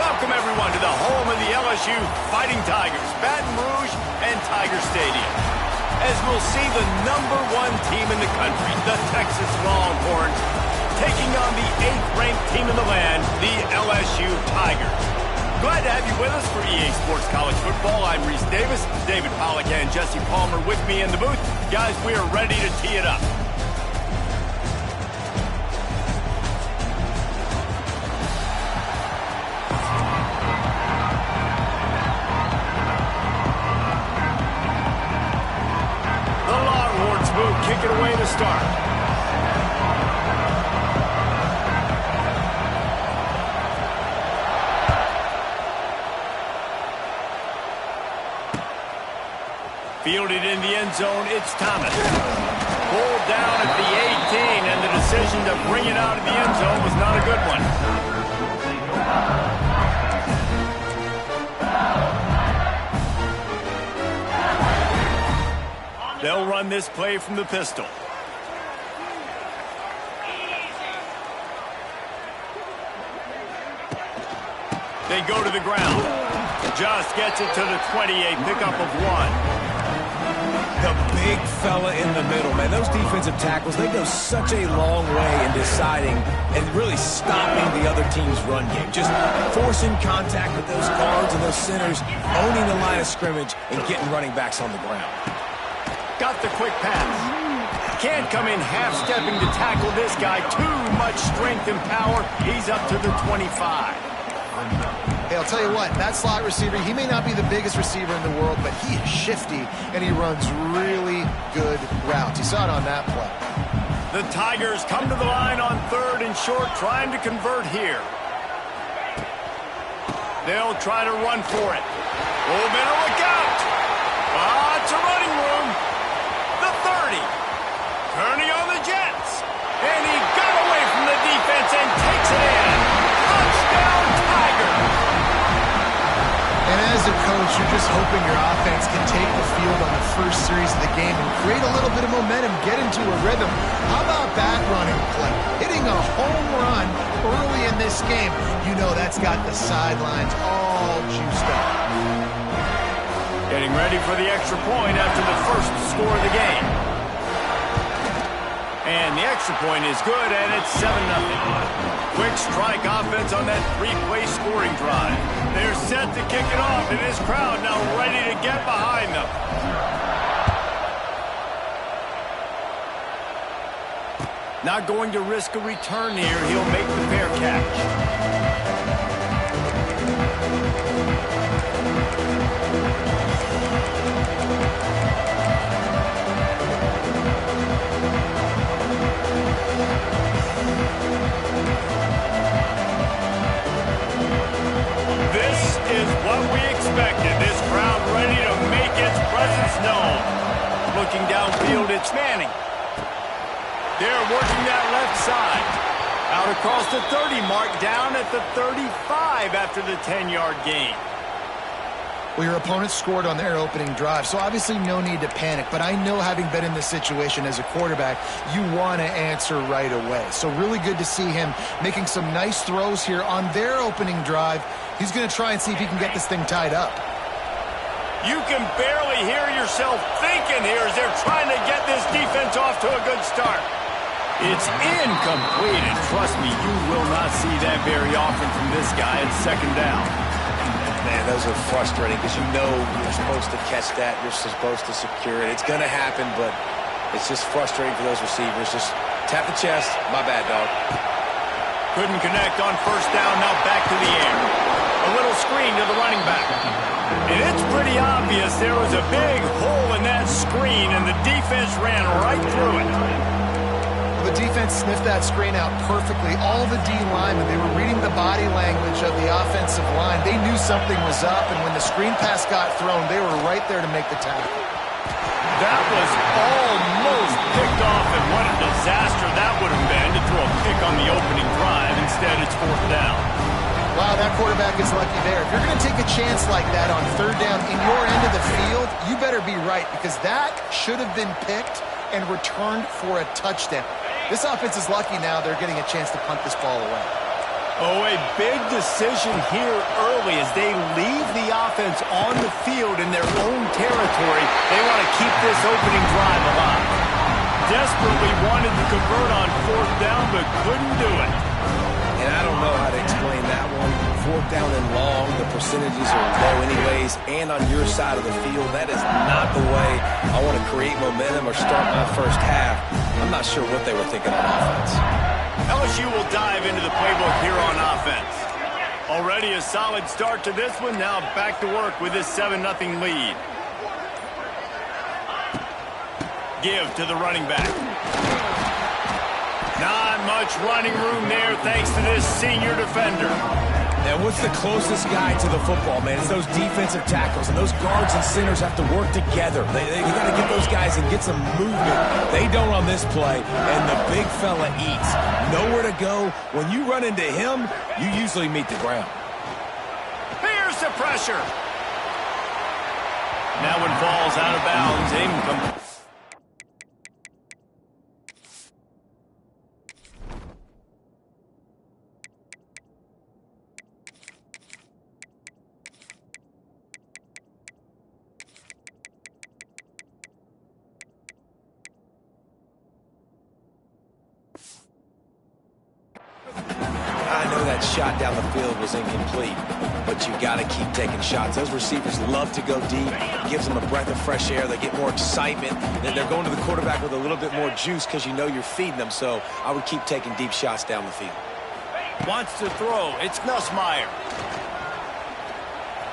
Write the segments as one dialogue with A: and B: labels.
A: Welcome, everyone, to the home of the LSU Fighting Tigers, Baton Rouge and Tiger Stadium. As we'll see the #1 team in the country, the Texas Longhorns, taking on the 8th-ranked team in the land, the LSU Tigers. Glad to have you with us for EA Sports College Football. I'm Reese Davis, David Pollack and Jesse Palmer with me in the booth. Guys, we are ready to tee it up. Kick it away to start. Fielded in the end zone, it's Thomas. Pulled down at the 18, and the decision to bring it out of the end zone was not a good one. They'll run this play from the pistol. They go to the ground. Just gets it to the 28, pickup of 1.
B: The big fella in the middle, man. Those defensive tackles, they go such a long way in deciding and really stopping the other team's run game. Just forcing contact with those guards and those centers, owning the line of scrimmage, and getting running backs on the ground.
A: Got the quick pass. Can't come in half-stepping to tackle this guy. Too much strength and power. He's up to the 25.
C: Hey, I'll tell you what, that slot receiver, he may not be the biggest receiver in the world, but he is shifty, and he runs really good routes. You saw it on that play.
A: The Tigers come to the line on 3rd and short, trying to convert here. They'll try to run for it. Oh, better look out. It's a running room. The 30. Turning on the Jets. And he got away from the defense and takes it in. Touchdown, Tigers.
C: And as a coach, you're just hoping your offense can take the field on the first series of the game and create a little bit of momentum, get into a rhythm. How about that running play? Hitting a home run early in this game. You know that's got the sidelines all juiced up.
A: Getting ready for the extra point after the first score of the game. And the extra point is good, and it's 7-0. Quick strike offense on that 3-play scoring drive. They're set to kick it off, and this crowd now ready to get behind them. Not going to risk a return here. He'll make the fair catch. What we expected. This crowd ready to make its presence known. Looking downfield, it's Manning. They're working that left side. Out across the 30 mark, down at the 35 after the 10-yard gain.
C: Well, your opponent scored on their opening drive, so obviously no need to panic. But I know, having been in this situation as a quarterback, you want to answer right away. So really good to see him making some nice throws here on their opening drive. He's going to try and see if he can get this thing tied up.
A: You can barely hear yourself thinking here as they're trying to get this defense off to a good start. It's incomplete, and trust me, you will not see that very often from this guy at 2nd down.
B: Man, those are frustrating because you know you're supposed to catch that. You're supposed to secure it. It's going to happen, but it's just frustrating for those receivers. Just tap the chest. My bad, dog.
A: Couldn't connect on 1st down. Now back to the air. A little screen to the running back. And it's pretty obvious there was a big hole in that screen, and the defense ran right through it.
C: The defense sniffed that screen out perfectly. All the D linemen, they were reading the body language of the offensive line. They knew something was up, and when the screen pass got thrown, they were right there to make the tackle.
A: That was almost picked off, and what a disaster that would have been to throw a pick on the opening drive. Instead, it's 4th down.
C: Wow, that quarterback is lucky there. If you're going to take a chance like that on 3rd down in your end of the field, you better be right, because that should have been picked and returned for a touchdown. This offense is lucky now they're getting a chance to punt this ball away.
A: Oh, a big decision here early as they leave the offense on the field in their own territory. They want to keep this opening drive alive. Desperately wanted to convert on 4th down, but couldn't do it.
B: And I don't know how to explain that one. 4th down and long, the percentages are low anyways, and on your side of the field, that is not the way I want to create momentum or start my first half. I'm not sure what they were thinking on offense.
A: LSU will dive into the playbook here on offense. Already a solid start to this one. Now back to work with this 7-0 lead. Give to the running back. Not much running room there thanks to this senior defender.
B: And what's the closest guy to the football, man? It's those defensive tackles, and those guards and centers have to work together. You got to get those guys and get some movement. They don't on this play, and the big fella eats. Nowhere to go. When you run into him, you usually meet the ground.
A: Here's the pressure. That one falls out of bounds. Incomplete.
B: Shot down the field was incomplete, but you got to keep taking shots. Those receivers love to go deep. It gives them a breath of fresh air. They get more excitement. They're going to the quarterback with a little bit more juice because you know you're feeding them. So I would keep taking deep shots down the field.
A: Wants to throw. It's Nussmeier.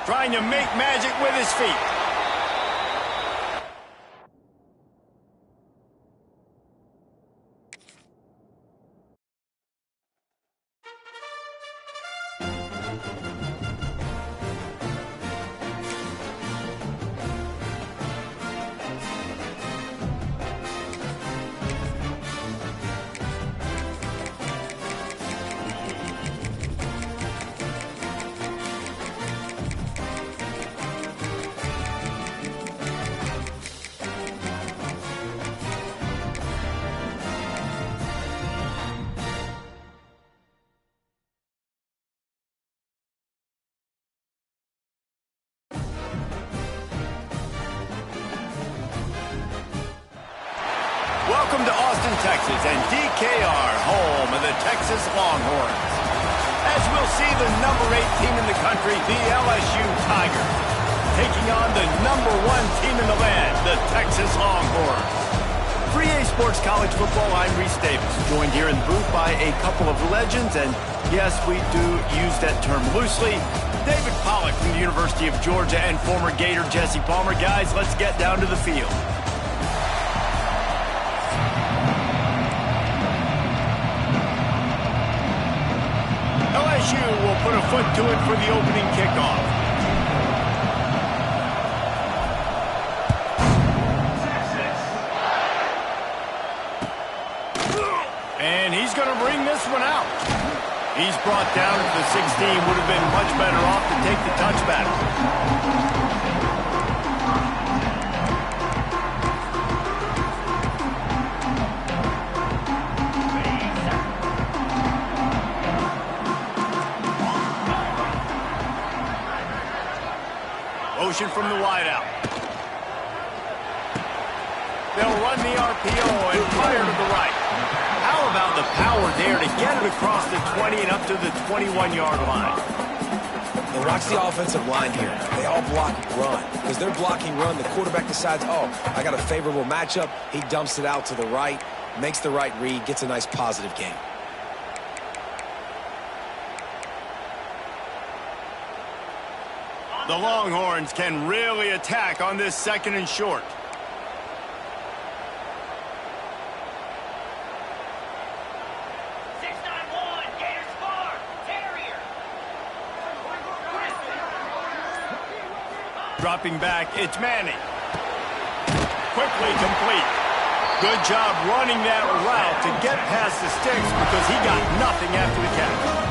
A: Trying to make magic with his feet. Welcome to Austin, Texas, and DKR, home of the Texas Longhorns. As we'll see, the number 8 team in the country, the LSU Tigers, taking on the number 1 team in the land, the Texas Longhorns. 3A Sports College Football, I'm Reese Davis, joined here in the booth by a couple of legends, and yes, we do use that term loosely. David Pollack from the University of Georgia and former Gator Jesse Palmer. Guys, let's get down to the field. LSU will put a foot to it for the opening kickoff. And he's going to bring this one out. He's brought down to the 16. Would have been much better off to take the touchback. Motion from the wideout. They'll run the RPO and fire to the right. How about the power there to get it across the 20 and up to the 21-yard line?
B: And watch the offensive line here. They all block run. Because they're blocking run, the quarterback decides, oh, I got a favorable matchup. He dumps it out to the right, makes the right read, gets a nice positive gain.
A: The Longhorns can really attack on this 2nd and short. Dropping back, it's Manning. Quickly complete. Good job running that route to get past the sticks because he got nothing after the catch.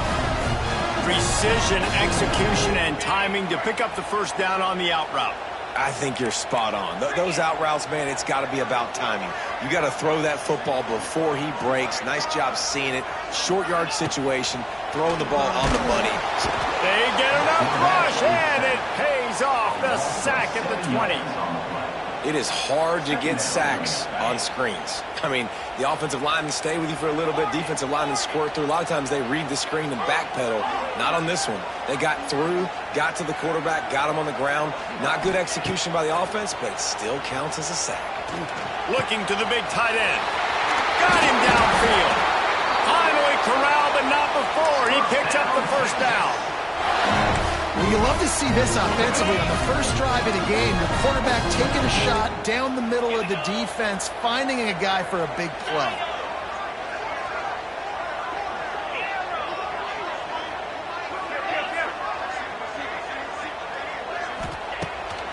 A: Precision, execution, and timing to pick up the first down on the out route.
B: I think you're spot on. Those out routes, man, it's got to be about timing. You got to throw that football before he breaks. Nice job seeing it. Short yard situation. throwing the ball on the money.
A: They get enough rush, and it pays off. The sack at the 20.
B: It is hard to get sacks on screens. I mean, the offensive linemen stay with you for a little bit. Defensive linemen squirt through. A lot of times they read the screen and backpedal. Not on this one. They got through, got to the quarterback, got him on the ground. Not good execution by the offense, but it still counts as a sack.
A: Looking to the big tight end. Got him downfield. Finally corralled, but not before. He picks up the first down.
C: Well, you love to see this offensively on the first drive of the game. Your quarterback taking a shot down the middle of the defense, finding a guy for a big play.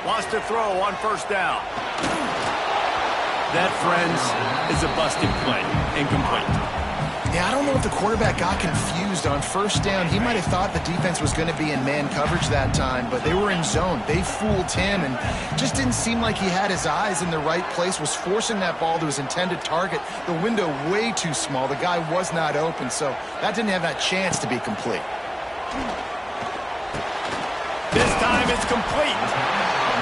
A: Wants to throw on first down. That, friends, is a busted play. Incomplete.
C: Yeah, I don't know if the quarterback got confused on first down. He might have thought the defense was going to be in man coverage that time, but they were in zone. They fooled him and just didn't seem like he had his eyes in the right place, was forcing that ball to his intended target. The window way too small. The guy was not open, so that didn't have that chance to be complete.
A: This time it's complete.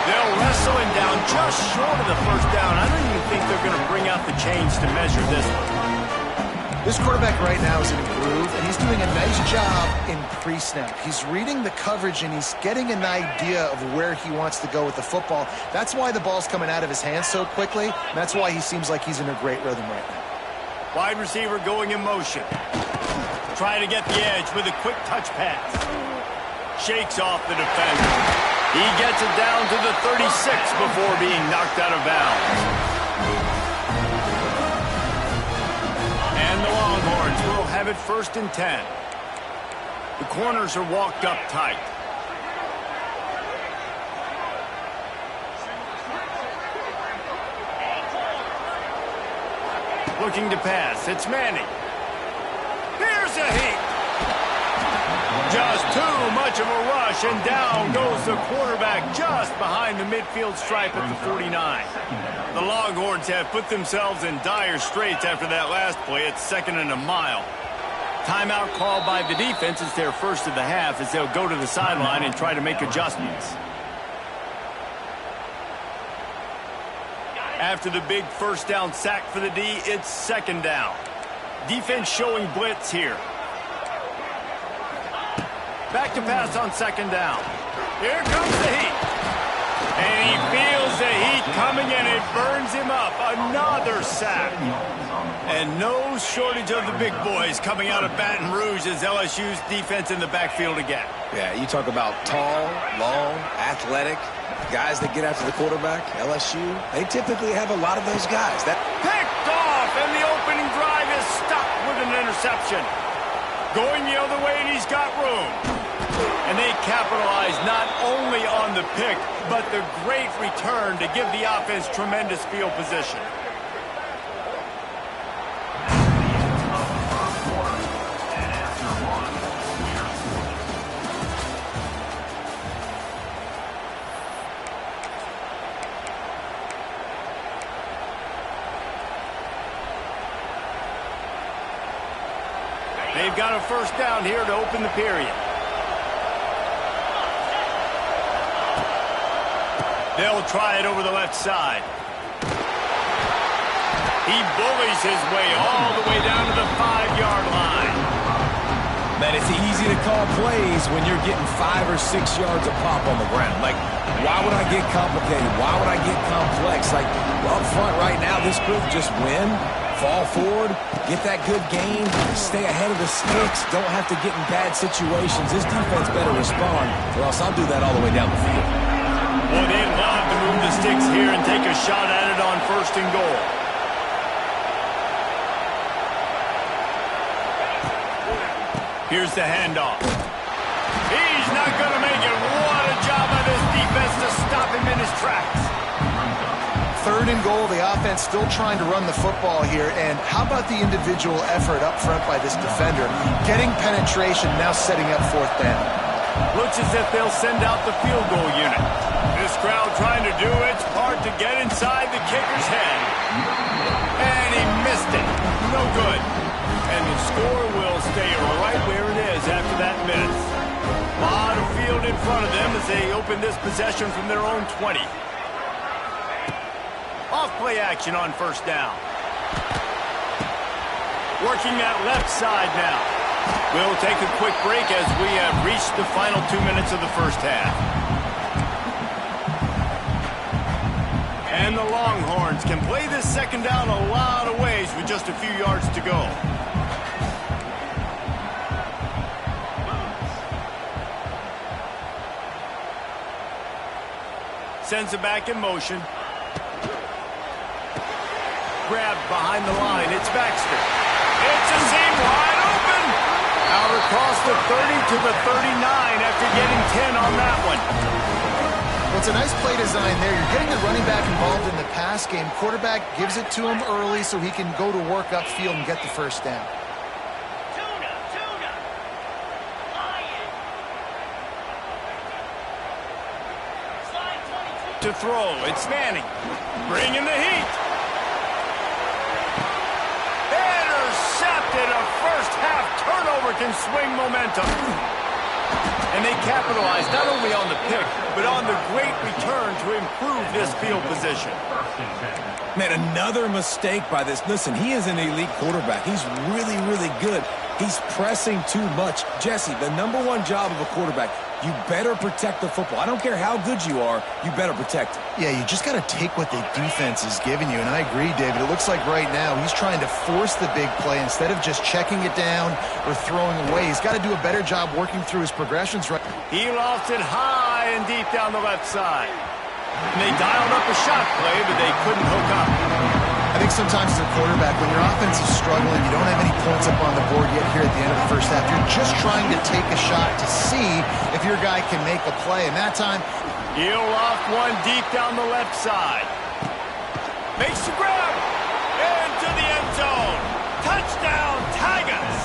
A: They'll wrestle him down just short of the first down. I don't even think they're going to bring out the chains to measure this one.
C: This quarterback right now is in a groove, and he's doing a nice job in pre-snap. He's reading the coverage, and he's getting an idea of where he wants to go with the football. That's why the ball's coming out of his hands so quickly, and that's why he seems like he's in a great rhythm right now.
A: Wide receiver going in motion. Trying to get the edge with a quick touch pass. Shakes off the defender. He gets it down to the 36 before being knocked out of bounds. And the Longhorns will have it 1st and 10. The corners are walked up tight. Looking to pass. It's Manning. Here's a heat. Just too much of a rush, and down goes the quarterback just behind the midfield stripe at the 49. The Longhorns have put themselves in dire straits after that last play. It's 2nd and a mile. Timeout called by the defense. It's their first of the half as they'll go to the sideline and try to make adjustments. After the big first down sack for the D, it's 2nd down. Defense showing blitz here. Back to pass on 2nd down. Here comes the heat. And he feels the heat coming, and it burns him up. Another sack. And no shortage of the big boys coming out of Baton Rouge as LSU's defense in the backfield again.
B: Yeah, you talk about tall, long, athletic, guys that get after the quarterback. LSU, they typically have a lot of those guys. That
A: picked off, and the opening drive is stuck with an interception. Going the other way, and he's got room. And they capitalize not only on the pick, but the great return to give the offense tremendous field position. They've got a first down here to open the period. They'll try it over the left side. He bullies his way all the way down to the 5-yard line.
B: Man, it's easy to call plays when you're getting 5 or 6 yards of pop on the ground. Like, why would I get complicated? Why would I get complex? Like, up front right now, this group just win, fall forward, get that good gain, stay ahead of the sticks, don't have to get in bad situations. This defense better respond, or else I'll do that all the way down the field.
A: Well, they'd love to move the sticks here and take a shot at it on 1st and goal. Here's the handoff. He's not going to make it. What a job by this defense to stop him in his tracks.
C: 3rd and goal. The offense still trying to run the football here. And how about the individual effort up front by this defender? Getting penetration, now setting up 4th down.
A: Looks as if they'll send out the field goal unit. This crowd trying to do its part to get inside the kicker's head. And he missed it. No good. And the score will stay right where it is after that miss. A lot of field in front of them as they open this possession from their own 20. Off play action on first down. Working that left side now. We'll take a quick break as we have reached the final 2 minutes of the first half. And the Longhorns can play this second down a lot of ways with just a few yards to go. Sends it back in motion. Grabbed behind the line. It's Baxter. It's a seam wide open. Out across the 30 to the 39 after getting 10 on that one.
C: Well, it's a nice play design there. You're getting the running back involved in the pass game. Quarterback gives it to him early so he can go to work upfield and get the first down.
A: To throw, it's Manning. Bringing the heat. Intercepted. A first-half turnover can swing momentum. And they capitalize not only on the pick, but on the great return to improve this field position.
B: Man, another mistake by this. Listen, he is an elite quarterback. He's really, really good. He's pressing too much. Jesse, the #1 job of a quarterback, you better protect the football. I don't care how good you are, you better protect it.
C: Yeah, you just got to take what the defense is giving you. And I agree, David. It looks like right now he's trying to force the big play instead of just checking it down or throwing away. He's got to do a better job working through his progressions right.
A: He lost it high and deep down the left side. And they dialed up a shot play, but they couldn't hook up.
C: I think sometimes as a quarterback, when your offense is struggling, you don't have any points up on the board yet here at the end of the first half. You're just trying to take a shot to see if your guy can make a play. And that time,
A: he'll loft one deep down the left side. Makes the grab. Into the end zone. Touchdown, Tigers.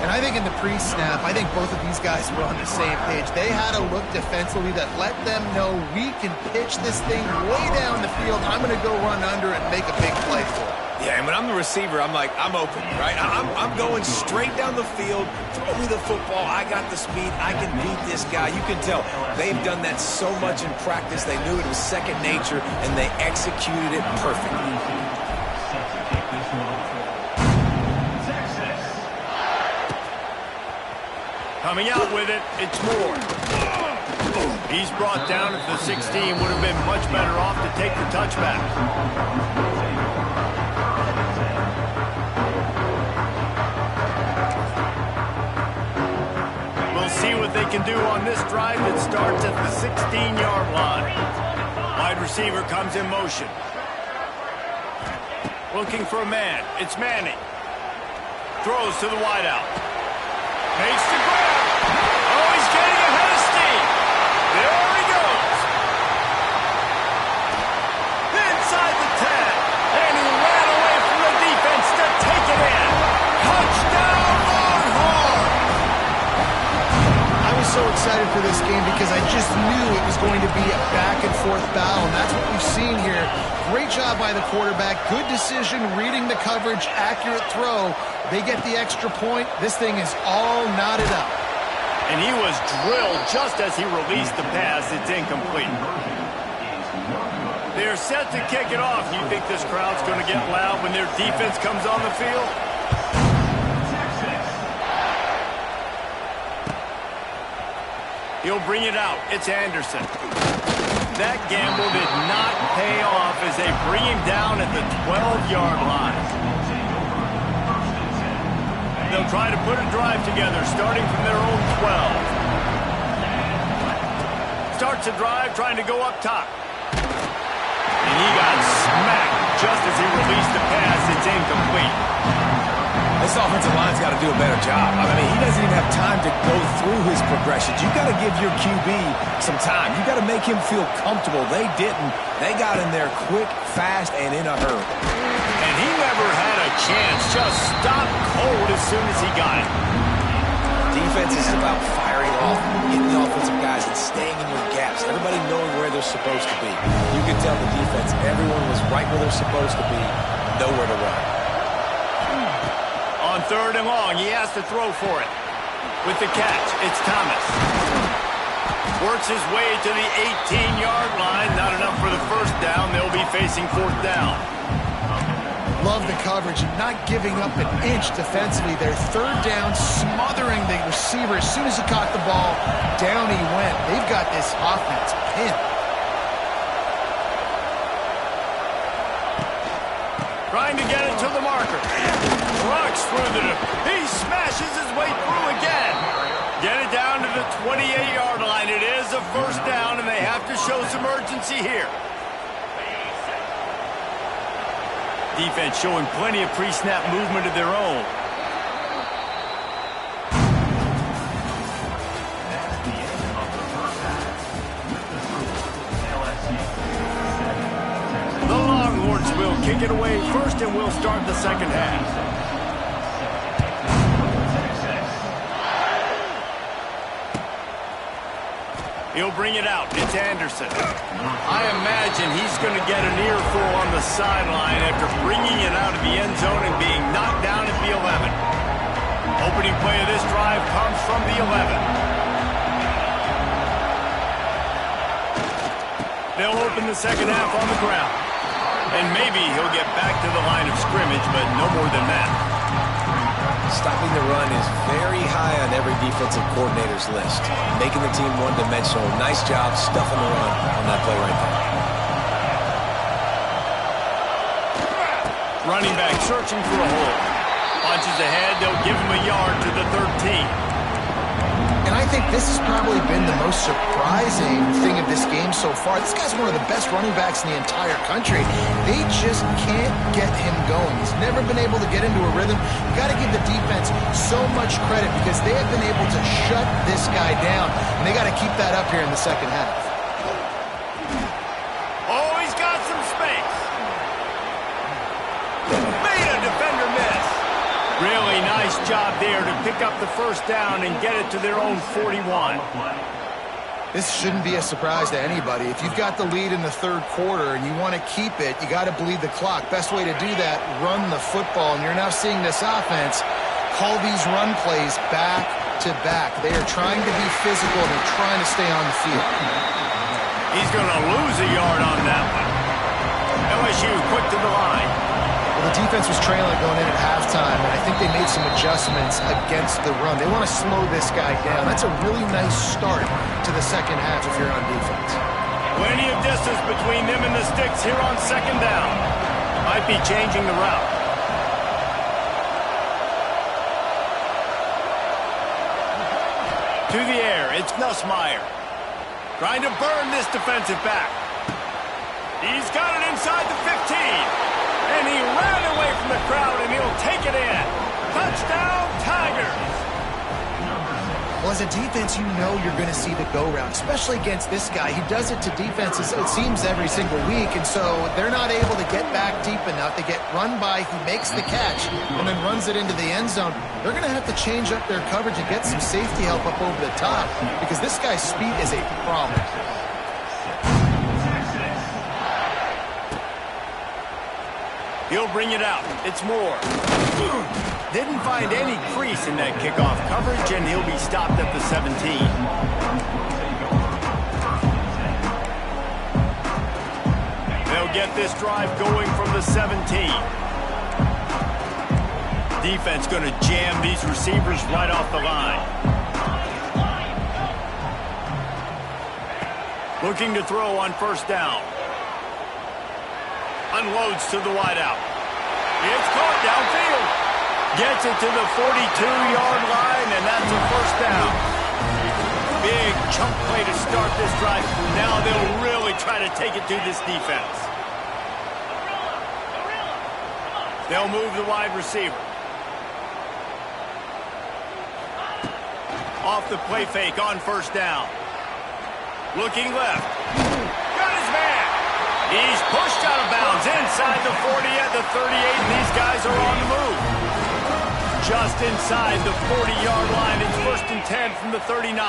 C: and I think in the pre-snap, I think both of these guys were on the same page. They had a look defensively that let them know we can pitch this thing way down the field. I'm going to go run under and make a big play for it.
B: Yeah, and when I'm the receiver, I'm like, I'm open, right? I'm going straight down the field. Throw me the football. I got the speed. I can beat this guy. You can tell they've done that so much in practice. They knew it was second nature, and they executed it perfectly.
A: Coming out with it, it's Moore. He's brought down at the 16. Would have been much better off to take the touchback. We'll see what they can do on this drive that starts at the 16-yard line. Wide receiver comes in motion. Looking for a man. It's Manning. Throws to the wideout. Makes the grab. Oh, he's getting ahead of steam. There he goes. Inside the 10. And he ran away from the defense to take it in. Touchdown, Longhorn.
C: I was so excited for this game because I just knew it was going to be a back-and-forth battle, and that's what we've seen here. Great job by the quarterback. Good decision, reading the coverage, accurate throw. They get the extra point. This thing is all knotted up.
A: And he was drilled just as he released the pass. It's incomplete. They're set to kick it off. You think this crowd's going to get loud when their defense comes on the field? He'll bring it out. It's Anderson. That gamble did not pay off as they bring him down at the 12-yard line. They'll try to put a drive together, starting from their own 12. Starts a drive, trying to go up top. And he got smacked just as he released the pass. It's incomplete.
B: This offensive line's got to do a better job. I mean, he doesn't even have time to go through his progressions. You got to give your QB some time. You got to make him feel comfortable. They didn't. They got in there quick, fast, and in a hurry.
A: And he never had a chance. Just stopped cold as soon as he got it.
B: Defense is about firing off, getting the offensive guys and staying in your gaps. Everybody knowing where they're supposed to be. You can tell the defense, everyone was right where they're supposed to be, nowhere to run.
A: 3rd and long. He has to throw for it. With the catch, it's Thomas. Works his way to the 18-yard line. Not enough for the first down. They'll be facing 4th down.
C: Love the coverage and not giving up an inch defensively. Their 3rd down, smothering the receiver. As soon as he caught the ball, down he went. They've got this offense pinned.
A: Trying to get it to the marker. Rocks through he smashes his way through again. Get it down to the 28-yard line. It is a 1st down, and they have to show some urgency here. Defense showing plenty of pre-snap movement of their own. The Longhorns will kick it away first, and we'll start the second half. He'll bring it out. It's Anderson. I imagine he's going to get an earful on the sideline after bringing it out of the end zone and being knocked down at the 11. Opening play of this drive comes from the 11. They'll open the second half on the ground. And maybe he'll get back to the line of scrimmage, but no more than that.
B: Stopping the run is very high on every defensive coordinator's list. Making the team one-dimensional. Nice job stuffing the run on that play right there.
A: Running back searching for a hole. Punches ahead, they'll give him a yard to the 13.
C: And I think this has probably been the most surprising thing of this game so far. This guy's one of the best running backs in the entire country. They just can't get him going. He's never been able to get into a rhythm. You got to give the defense so much credit because they have been able to shut this guy down. And they got to keep that up here in the second half.
A: Oh, he's got some space. Made a defender miss. Really nice job there to pick up the 1st down and get it to their own 41.
C: This shouldn't be a surprise to anybody. If you've got the lead in the 3rd quarter and you want to keep it, you got to bleed the clock. Best way to do that, run the football. And you're now seeing this offense call these run plays back to back. They are trying to be physical and they're trying to stay on the field.
A: He's going to lose a yard on that one. LSU quick to the line.
C: Well, the defense was trailing going in at halftime, and I think they made some adjustments against the run. They want to slow this guy down. That's a really nice start to the second half if you're on defense.
A: Plenty of distance between them and the sticks here on 2nd down. Might be changing the route. To the air, it's Nussmeier. Trying to burn this defensive back. He's got it inside the 15. And he ran away from the crowd, and he'll take it in. Touchdown, Tigers!
C: Well, as a defense, you know you're going to see the go-round, especially against this guy. He does it to defenses, it seems, every single week, and so they're not able to get back deep enough. They get run by, he makes the catch, and then runs it into the end zone. They're going to have to change up their coverage and get some safety help up over the top because this guy's speed is a problem.
A: He'll bring it out. It's Moore. Didn't find any crease in that kickoff coverage, and he'll be stopped at the 17. They'll get this drive going from the 17. Defense going to jam these receivers right off the line. Looking to throw on 1st down. Unloads to the wideout. It's caught downfield. Gets it to the 42-yard line, and that's a 1st down. Big chunk play to start this drive. Now they'll really try to take it to this defense. They'll move the wide receiver. Off the play fake on 1st down. Looking left. Got his man. He's pushed out of bounds inside the 40 at the 38, and these guys are on the move. Just inside the 40-yard line. It's 1st and 10 from the 39.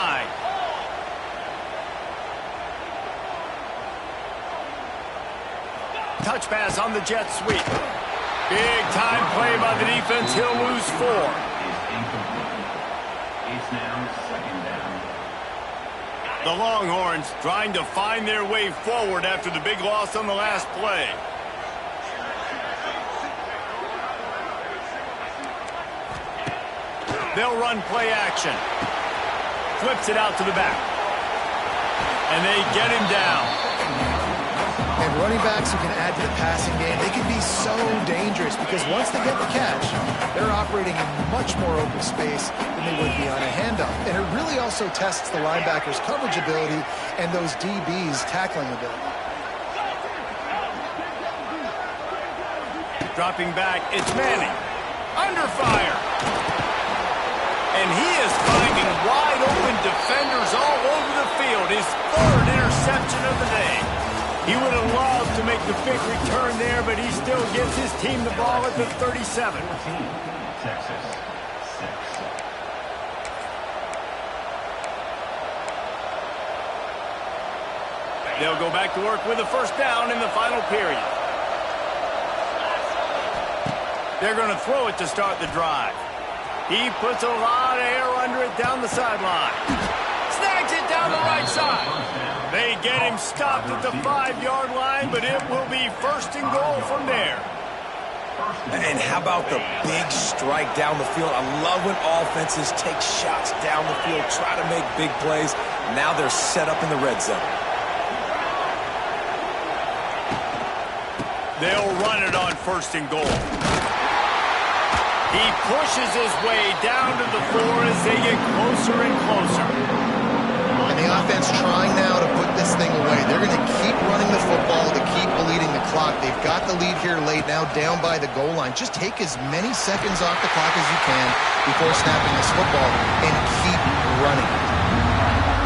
A: Touch pass on the jet sweep. Big time play by the defense. He'll lose 4.
D: It's now second down.
A: The Longhorns trying to find their way forward after the big loss on the last play. They'll run play action. Flips it out to the back. And they get him down.
C: And running backs who can add to the passing game, they can be so dangerous because once they get the catch, they're operating in much more open space than they would be on a handoff. And it really also tests the linebackers' coverage ability and those DBs' tackling ability.
A: Dropping back, it's Manning. Under fire. And he is finding wide open defenders all over the field. His 3rd interception of the day. He would have loved to make the big return there, but he still gives his team the ball at the 37.
D: Texas 6.
A: They'll go back to work with a first down in the final period. They're going to throw it to start the drive. He puts a lot of air under it down the sideline. Snags it down the right side. They get him stopped at the 5-yard line, but it will be 1st and goal from there.
B: And how about the big strike down the field? I love when offenses take shots down the field, try to make big plays. Now they're set up in the red zone.
A: They'll run it on 1st and goal. He pushes his way down to the 4 as they get closer and closer.
C: And the offense trying now to put this thing away. They're going to keep running the football to keep bleeding the clock. They've got the lead here late, now down by the goal line. Just take as many seconds off the clock as you can before snapping this football and keep running.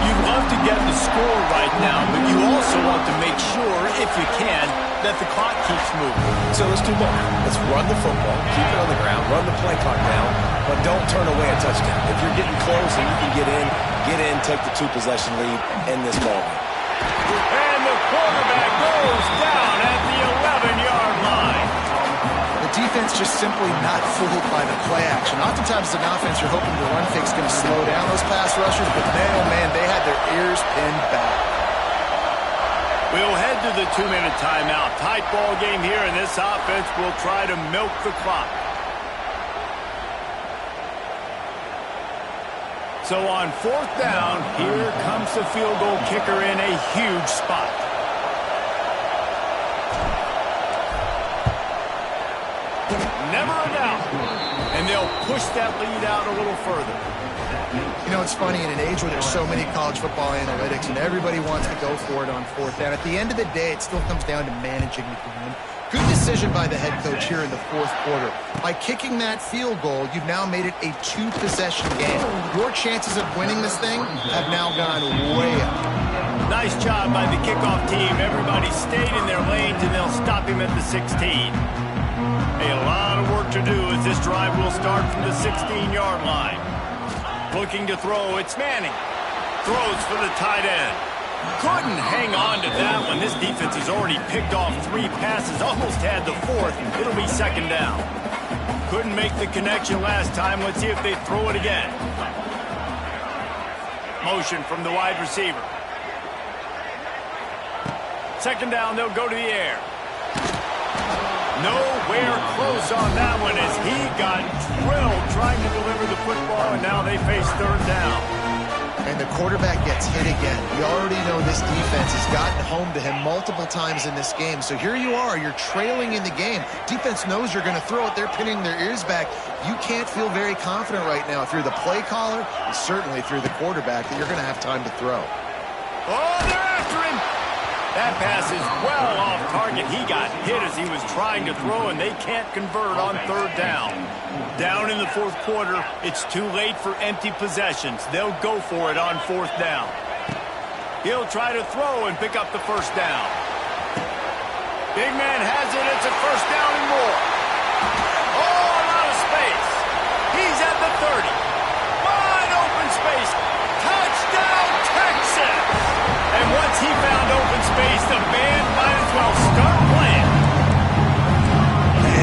A: You'd love to get the score right now, but you also want to make sure, if you can, that the clock keeps moving.
B: So let's do both. Let's run the football, keep it on the ground, run the play clock down, but don't turn away a touchdown. If you're getting close and you can get in, take the 2-possession lead, end this ball game.
A: And the quarterback goes down at the 11-yard line.
C: The defense just simply not fooled by the play action. Oftentimes, as an offense, you're hoping the run fake's going to slow down those pass rushers, but man, oh man, they had their ears pinned back.
A: We'll head to the 2-minute timeout. Tight ball game here, and this offense will try to milk the clock. So on 4th down, here comes the field goal kicker in a huge spot. Never a doubt. And they'll push that lead out a little further.
C: You know, it's funny, in an age where there's so many college football analytics and everybody wants to go for it on 4th down, at the end of the day, it still comes down to managing the game. Good decision by the head coach here in the 4th quarter. By kicking that field goal, you've now made it a 2-possession game. Your chances of winning this thing have now gone way up.
A: Nice job by the kickoff team. Everybody stayed in their lanes, and they'll stop him at the 16. A lot of work to do as this drive will start from the 16-yard line. Looking to throw, it's Manning. Throws for the tight end. Couldn't hang on to that one. This defense has already picked off 3 passes, almost had the 4th. It'll be 2nd down. Couldn't make the connection last time. Let's see if they throw it again. Motion from the wide receiver. 2nd down, they'll go to the air. Nowhere close on that one as he got drilled trying to deliver the football, and now they face 3rd down.
C: And the quarterback gets hit again. We already know this defense has gotten home to him multiple times in this game. So here you are, you're trailing in the game. Defense knows you're going to throw it. They're pinning their ears back. You can't feel very confident right now if you're the play caller, and certainly if you're the quarterback, that you're going to have time to throw.
A: Oh, they're after him. That pass is well off target. He got hit as he was trying to throw, and they can't convert on 3rd down. Down in the 4th quarter, it's too late for empty possessions. They'll go for it on 4th down. He'll try to throw and pick up the 1st down. Big man has it. It's a 1st down and more. Oh, a lot of space. He's at the 30. Wide open space. Touchdown, Texas! And once he found open space, the band might as well start playing.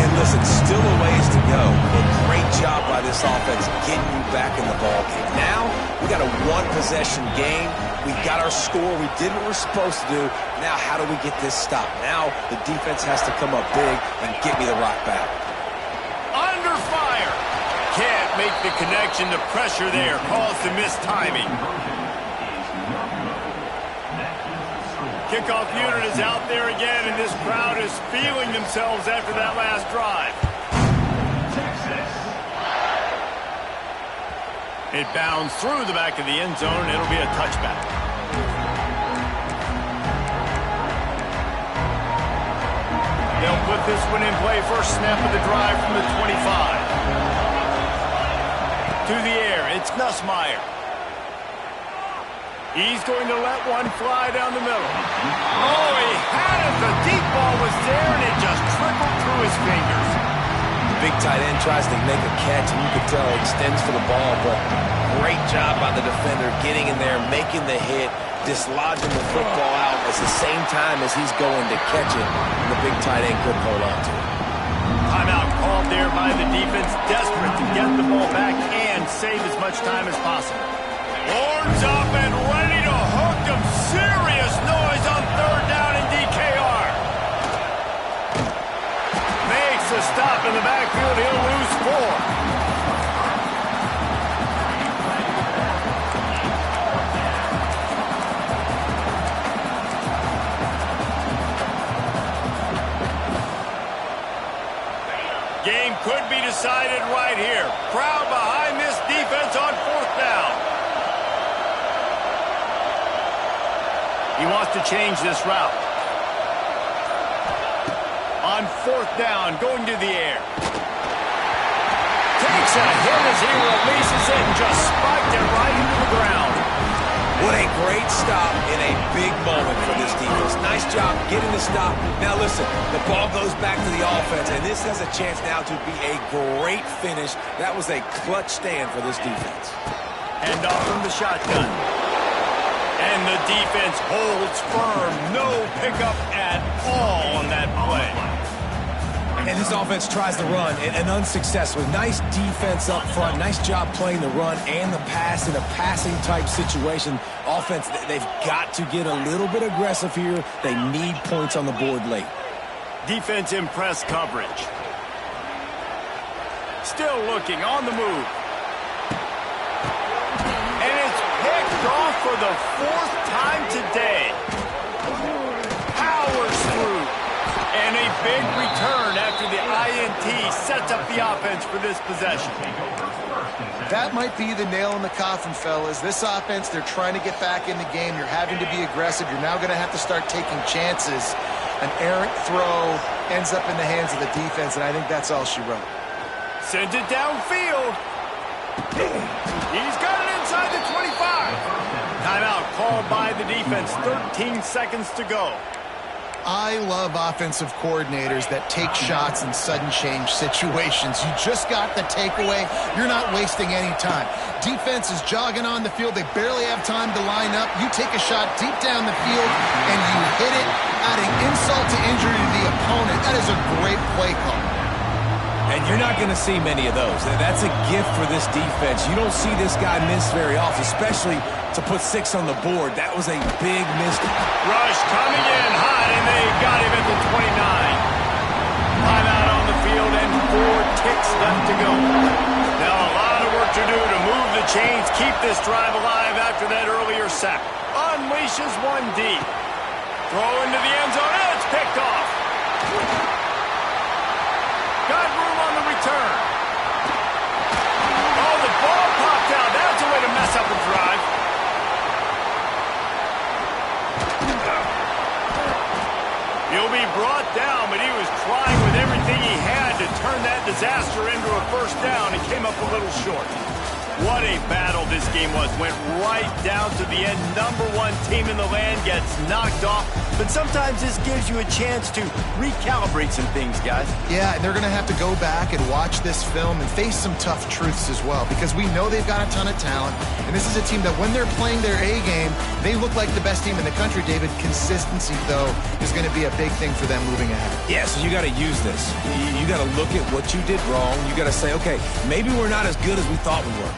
B: And Listen, still a ways to go, but great job by this offense getting you back in the ball game. Now, we got a one-possession game. We got our score. We did what we're supposed to do. Now, how do we get this stopped? Now, the defense has to come up big and get me the rock back.
A: Under fire. Can't make the connection. The pressure there caused the missed timing. Kickoff unit is out there again, and this crowd is feeling themselves after that last drive. It bounds through the back of the end zone, and it'll be a touchback. They'll put this one in play. First snap of the drive from the 25. To the air, it's Nussmeier. He's going to let one fly down the middle. Oh, he had it. The deep ball was there, and it just trickled through his fingers.
B: The big tight end tries to make a catch, and you can tell he extends for the ball, but great job by the defender getting in there, making the hit, dislodging the football out at the same time as he's going to catch it, and the big tight end couldn't hold on to it.
A: Timeout called there by the defense, desperate to get the ball back and save as much time as possible. Horns up and ready to hook them. Serious noise on third down in DKR. Makes a stop in the backfield. He'll lose 4. Game could be decided right here. Crowd behind this defense on fourth down. He wants to change this route. On fourth down, going to the air. Takes a hit as he releases it and just spiked it right into the ground.
B: What a great stop in a big moment for this defense. Nice job getting the stop. Now listen, the ball goes back to the offense, and this has a chance now to be a great finish. That was a clutch stand for this defense.
A: Hand off from the shotgun. And the defense holds firm. No pickup at all on that play.
B: And this offense tries to run, and unsuccessfully. Nice defense up front. Nice job playing the run and the pass in a passing-type situation. Offense, they've got to get a little bit aggressive here. They need points on the board late.
A: Defense in press coverage. Still looking on the move. And it's picked off for the fourth time today. Powers through. And a big return after the INT sets up the offense for this possession.
C: That might be the nail in the coffin, fellas. This offense, they're trying to get back in the game. You're having to be aggressive. You're now going to have to start taking chances. An errant throw ends up in the hands of the defense, and I think that's all she wrote.
A: Sends it downfield. He's got it inside the 25. Timeout called by the defense. 13 seconds to go.
C: I love offensive coordinators that take shots in sudden change situations. You just got the takeaway. You're not wasting any time. Defense is jogging on the field. They barely have time to line up. You take a shot deep down the field, and you hit it, adding insult to injury to the opponent. That is a great play call.
B: And you're not going to see many of those. That's a gift for this defense. You don't see this guy miss very often, especially to put 6 on the board. That was a big miss.
A: Rush coming in hot, and they got him at the 29. Timeout on the field, and 4 ticks left to go. Now a lot of work to do to move the chains, keep this drive alive after that earlier sack. Unleashes one deep. Throw into the end zone, and it's picked off. Got room on the return. Oh, the ball popped out. That's a way to mess up a drive. He'll be brought down, but he was trying with everything he had to turn that disaster into a first down. He came up a little short. What a battle this game was. Went right down to the end. Number one team in the land gets knocked off. But sometimes this gives you a chance to recalibrate some things, guys.
C: Yeah, and they're going to have to go back and watch this film and face some tough truths as well, because we know they've got a ton of talent. And this is a team that when they're playing their A game, they look like the best team in the country, David. Consistency, though, is going to be a big thing for them moving ahead.
B: Yeah, so you got to use this. You got to look at what you did wrong. You got to say, okay, maybe we're not as good as we thought we were.